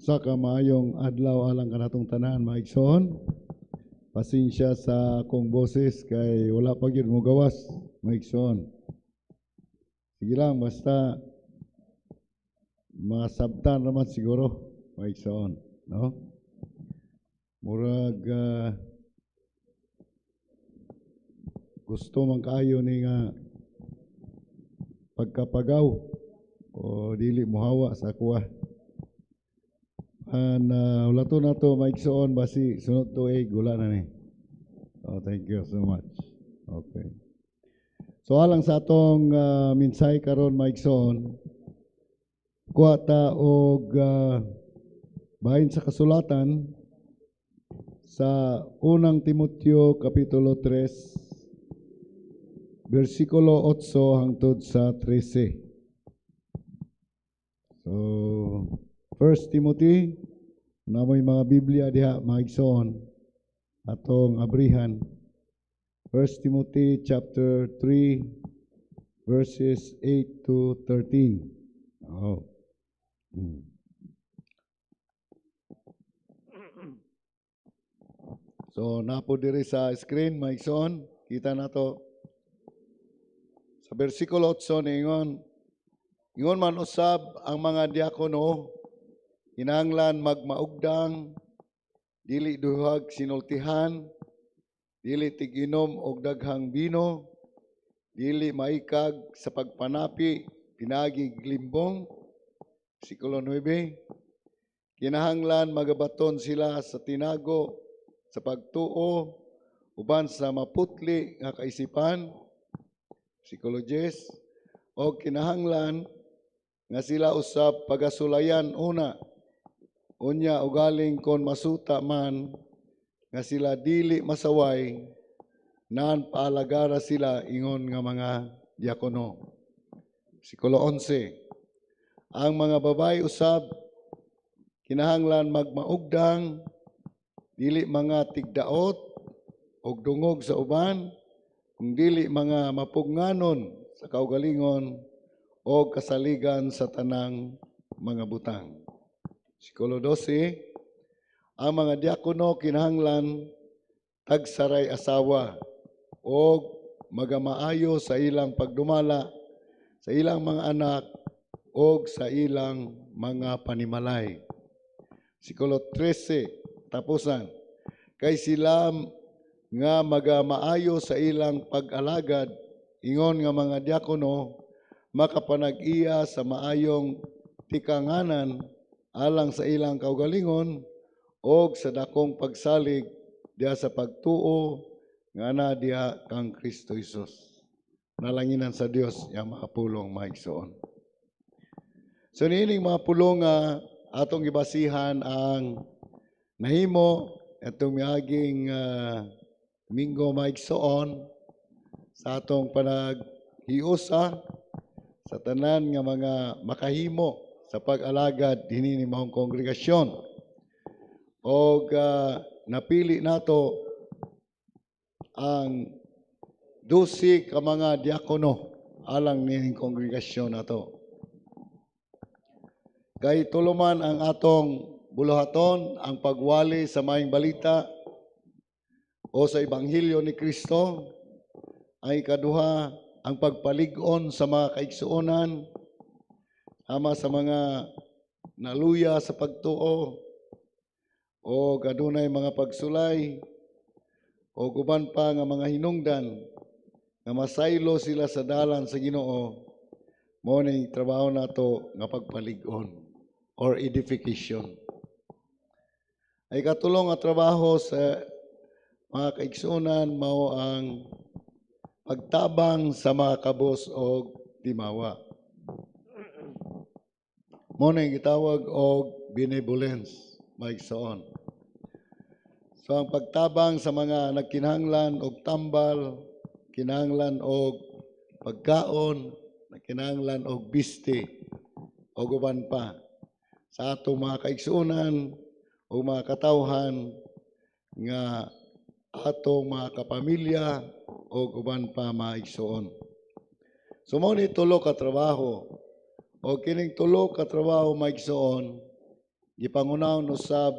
Sa kamayong adlaw alang kanatong tanan maigsoon. Pasensya sa akong boses kay wala pa gyud mo gawas maigsoon. Sige lang basta masabtan naman siguro maigsoon, no? Murag gusto man kaayo ni nga pagkapagaw o dili mohawa sa kuha. Wala to na to maigsoon basi sunod to gula na ni. Oh, thank you so much. Okay. So alang sa atong minsay karon maigsoon, kuha ta og bahin sa kasulatan sa unang Timoteo kapitulo 3 versikulo 8 hangtod sa 13. So 1 Timothy, namoy mga Biblia diha maigsoon atong abrihan. 1 Timothy chapter 3 verses 8 to 13. Oh. So napo diri sa screen maigsoon, kita nato sa versikulo 8 ingon man usab ang mga diakono kinahanglan magmaugdang, dili duhag sinultihan, dili tiginom og daghang bino, dili maikag sa pagpanapi, pinagi glimbong. Versikulo 9, kinahanglan magabaton sila sa tinago, sa pagtuo, uban sa maputli nga kaisipan. Versikulo 10, o kinahanglan nga sila usab pagasulayan una, unya ugaling kon masuta man nga sila dili masaway, naan paalagara sila ingon nga mga diakono. Versikulo 11, ang mga babae usab kinahanglan magmaugdang, dili mga tigdaot og dungog sa uban, kung dili mga mapugnanon sa kaugalingon o kasaligan sa tanang mga butang. Versikulo 12, ang mga diakono kinahanglan tagsaray asawa o magamaayo sa ilang pagdumala sa ilang mga anak o sa ilang mga panimalay. Versikulo 13, tapusan, kay sila nga magamaayo sa ilang pag-alagad, ingon nga mga diakono makapanag-iya sa maayong tikanganan alang sa ilang kaugalingon o sa dakong pagsalig diha sa pagtuo nga na diha kang Kristo Jesus. Nalanginan sa Dios yang makapulong maigsoon. So niining mga pulong nga atong gibasihan ang nahimo atong miaging Domingo maigsoon sa atong panaghiusa sa tanan nga mga makahimo sa pag-alagad dinhi ni maong kongregasyon. O napili nato ang 12 ka mga diakono alang nining kongregasyon nato. Kay tuluman ang atong buluhaton ang pagwali sa maayong balita o sa ebanghelyo ni Kristo, ay ikaduha ang pagpalig-on sa mga kaigsuonan ama sa mga naluya sa pagtuo o gadunay mga pagsulay o guban pa nga mga hinungdan nga masaylo sila sa dalan sa Ginoo, mo ning trabaho nato nga pagpalig-on or edification. Ay katulong nga trabaho sa mga kaigsuonan mao ang pagtabang sa mga kabos o timawa. Muna yung gitawag og benevolence, maigsoon. So ang pagtabang sa mga nagkinahanglan og tambal, kinahanglan og pagkaon, nagkinahanglan og biste, o uban pa sa atong mga kaigsuonan o mga katawhan nga atong mga kapamilya o uban pa maigsoon. So mo ni tulo ka trabaho o kining tulo ka trabaho maigsoon gipangunaw usab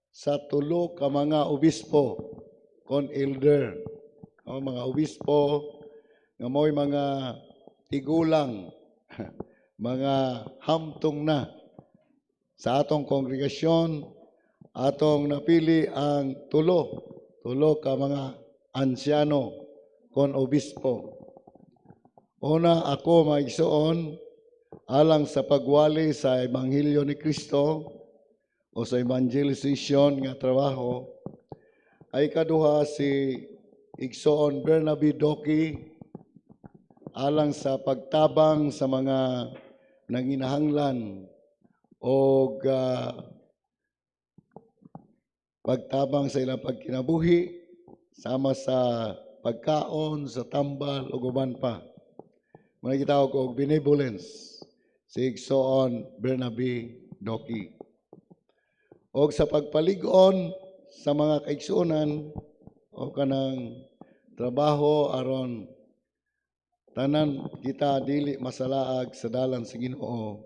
sa tulo ka mga obispo kon elder. Mga obispo nga mo'y mga tigulang, mga hamtong na sa atong kongregasyon, atong napili ang tulo ka mga ansyano kon obispo. Una, ako maigsuon alang sa pagwali sa Ebanghelyo ni Kristo o sa evangelization nga trabaho, ay kaduha si Igsoon Bernabe Doki alang sa pagtabang sa mga nanginahanglan o pagtabang sa ilang pagkinabuhi sama sa pagkaon, sa tambal o guban pa. Muna gitawag ko benevolence si Igsoon Bernabe Doki. O sa pagpalig-on sa mga kaigsuonan o kanang trabaho aron tanan kita dili masalaag sa dalan sa Ginoo,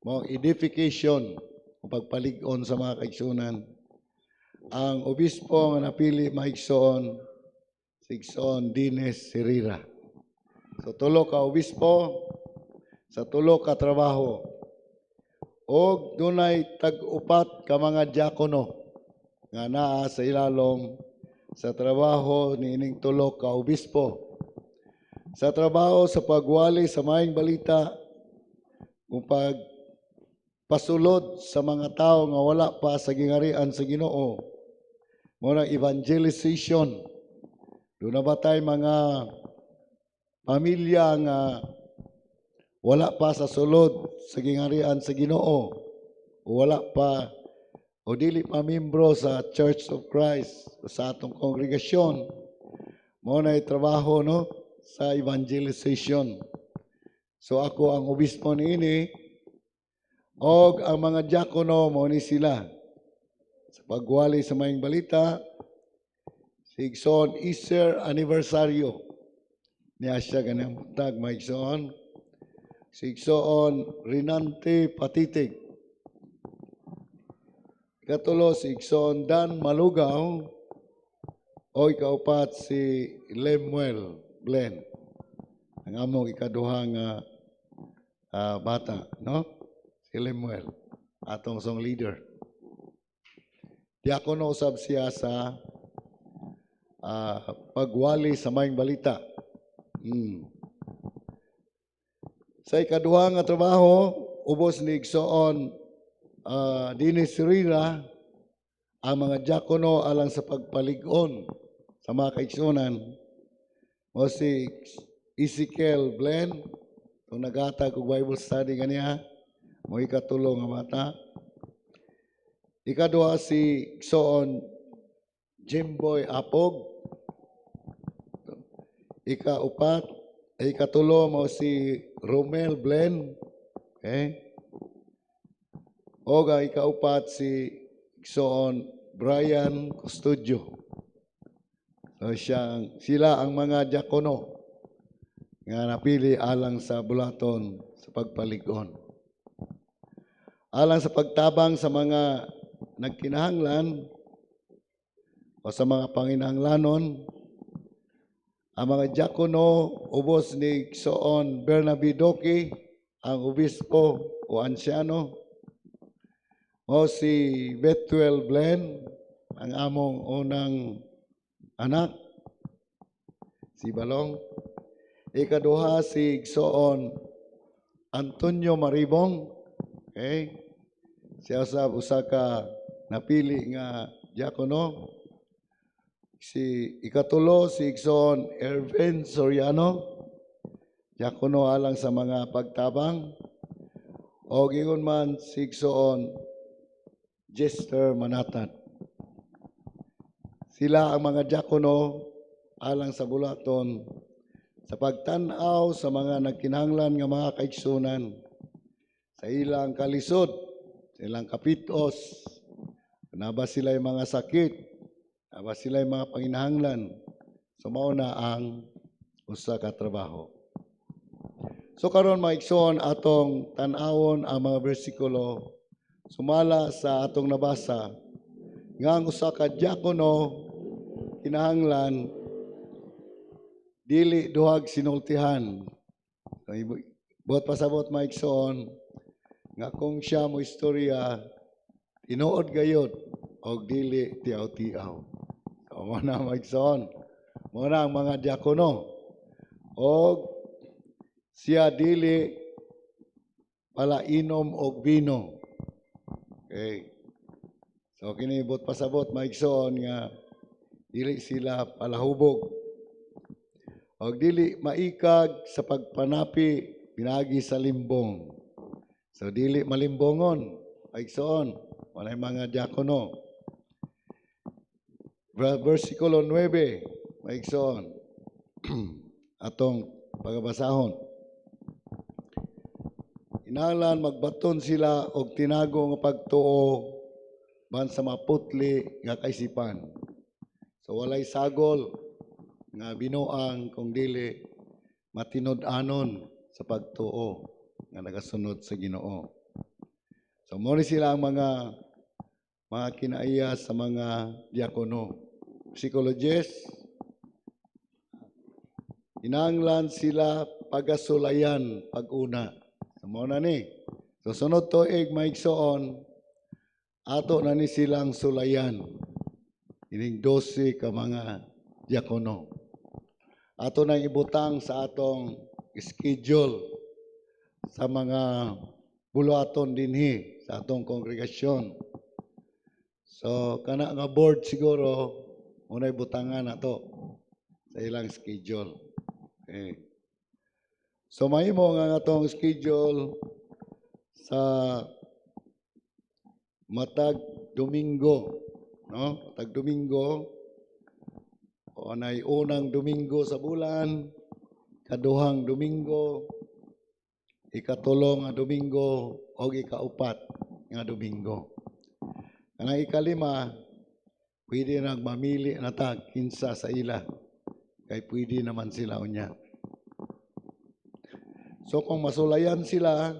mao edification o pagpalig-on sa mga kaigsuonan. Ang obispo nga napili maigsoon si Igsoon Dines Sirira. So tulo ka obispo sa tulo ka trabaho. Og dunay tag-upat ka mga diakono nga naa sa ilalong sa trabaho niining tulo ka obispo. Sa trabaho sa pagwali sa maayong balita kung pasulod sa mga tao nga wala pa sa gingarian sa Ginoo, muna evangelization. Doon na ba tayo mga pamilya nga wala pa sa sulod sa gingarian sa Ginoo o wala pa o dili pa membro sa Church of Christ o sa atong kongregasyon, mo na trabaho no sa evangelization. So ako ang obispo niini og ang mga diakono mo ni sila sa pagwali sa maayong balita. Si Igsoon Easter Anniversaryo niya siya ganang buntag maigsoon. Si Igsoon Rinante Patitig. Ikatulo si Igsoon Dan Malugaw o ikaupat si Lemuel Glenn. Ang among ikaduhang bata, no? Si Lemuel, atong song leader. Diakono usab siya sa pagwali sa maayong balita. Sa ikaduha nga trabaho, ubos ni Igsoon Dines Sirira ang mga diakono alang sa pagpalig-on sa mga kaigsuonan. O si Ezekiel Glenn, kung naghatag og Bible study kaniya, mo ikatulo nga bata. Ikaduha si Igsoon Jimboy Apog. Ikatulo mo si Romel Glenn. Okay? O ikaupat si Igsoon Brian Custodio. So sila ang mga diakono nga napili alang sa bulaton sa pagpalig-on. Alang sa pagtabang sa mga nagkinahanglan o sa mga panginahanglanon, ang mga diakono ubos ni Igsoon Bernabe Doki, ang obispo o ansyano, o si Bethuel Glenn, ang among unang anak, si Balong. Ikaduha si Igsoon Antonio Maribong. Okay? Siya usab usa ka napili nga diakono. Ikatulo si Igsoon Ervin Soriano, diakono alang sa mga pagtabang. O gingon man si Igsoon Jester Manatan. Sila ang mga diakono alang sa bulaton sa pagtan-aw sa mga nagkinahanglan nga mga kaigsuonan, sa ilang kalisod, sa ilang kapitos, na ba sila yung mga sakit, na ba sila yung mga panginahanglan. So mao na ang usa ka trabaho. So karon maigsoon atong tan-awon ang mga bersikulo sumala sa atong nabasa nga ang usa ka diakono kinahanglan dili duhag sinultihan. Buot pasabot maigsoon nga kung siya mo istorya tinuod gayud og dili tiaw-tiaw. So mo na maigsoon. Mo na ang mga diakono og siya dili palainom og bino. Okay. So kini buot pasabot maigsoon nga dili sila palahubog og dili maikag sa pagpanapi pinagi sa limbong. So dili malimbongon, maigsoon, walay mga diakono. Versikulo 9, maigsoon, atong pagbasahon. Kinahanglan magbaton sila og tinago nga pagtuo ban sa maputli nga kaisipan. So walay sagol nga binuang kung dili matinud-anon sa pagtuo nga nagasunod sa Ginoo. So mo ni sila ang mga kinaiya sa mga diakono. Psychologist, kinahanglan sila pagasulayan pag-una. So mo na ni. So sunod tuig maigsoon ato na ni silang sulayan. Ining 12 ka mga diakono. Ato nang ibutang sa atong schedule sa mga buluhaton dinhi sa atong kongregasyon. So kana nga board siguro unay butangan nato sa ilang schedule. Okay. So mahimo nga atong schedule sa matag Domingo, no? Matag Domingo o anay unang Domingo sa bulan, kaduhang Domingo, ikatulong nga Domingo o ikaupat nga Domingo. Kanang ikalima, pwede nang mamili na tag kinsa sa ila. Kay pwede naman sila unya. So kung masulayan sila,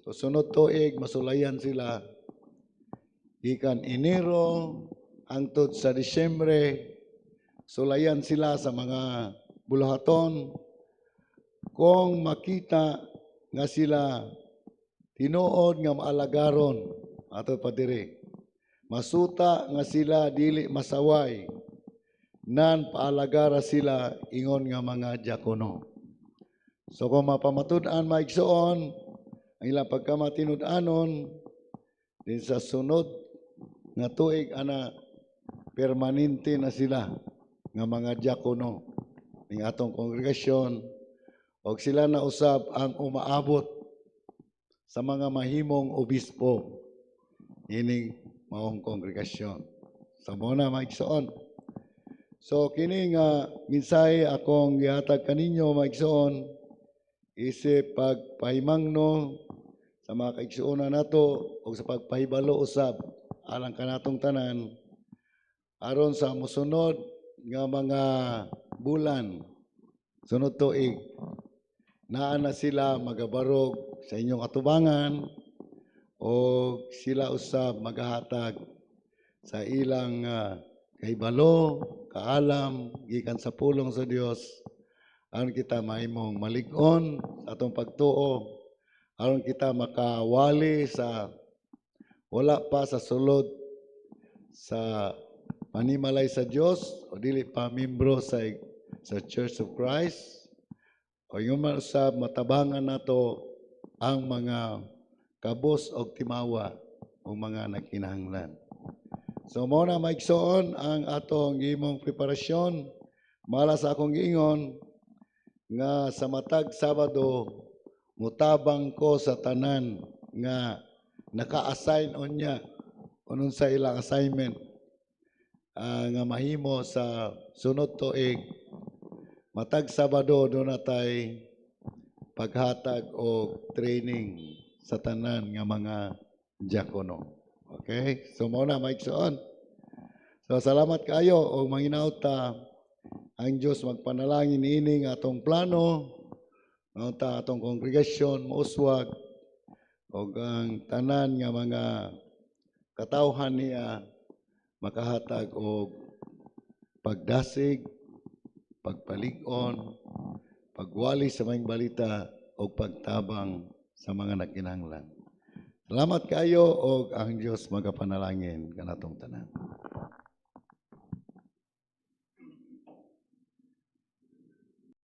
so sunod tuig masulayan sila, ikan Enero hangtod sa Disyembre, sulayan sila sa mga buluhaton. Kung makita nga sila tinuod nga maalagaron ato pa diri, masuta nga sila dili masaway, nan paalagara sila ingon nga mga diakono. So kung mapamatud-an maigsoon ang ilang pagkamatinud-anon din sa sunod nga tuig ana permanente na sila nga mga diakono ning atong kongregasyon og sila na usab ang umaabot sa mga mahimong obispo ining maong kongregasyon. So mo na maigsoon. So kini nga mensahe akong gihatag kaninyo maigsoon isip pagpahimangno sa mga kaigsuonan nato o sa pagpahibalo usab alang kanatong tanan aron sa mosunod nga mga bulan sunod tuig naa na sila magabarog sa inyong atubangan o sila usab magahatag sa ilang kahibalo, kaalam gikan sa pulong sa Dios aron kita mahimong malig-on sa atong pagtuo aron kita makawali sa wala pa sa sulod sa panimalay sa Dios o dili pa membro sa Church of Christ o yung man usab matabangan nato ang mga kabos og timawa o mga nagkinahanglan. So mo na maigsoon ang atong gihimong preparasyon mala sa akong giingon nga sa matag Sabado mutabang ko sa tanan nga naka-assign unya unun sa ilang assignment nga mahimo sa sunod tuig matag Sabado do natay paghatag o training sa tanan nga mga diakono. Okay? So mo na maigsoon. So salamat kayo o manginaw ta ang Dios magpanalangin ini nga atong plano ta atong kongregasyon mauswag ug ang tanan nga mga katawhan niya makahatag og pagdasig, pagpalig-on, pagwali sa maayong balita o pagtabang sa mga nagkinahanglan. Salamat kayo og ang Dios magapanalangin kanatong tanan.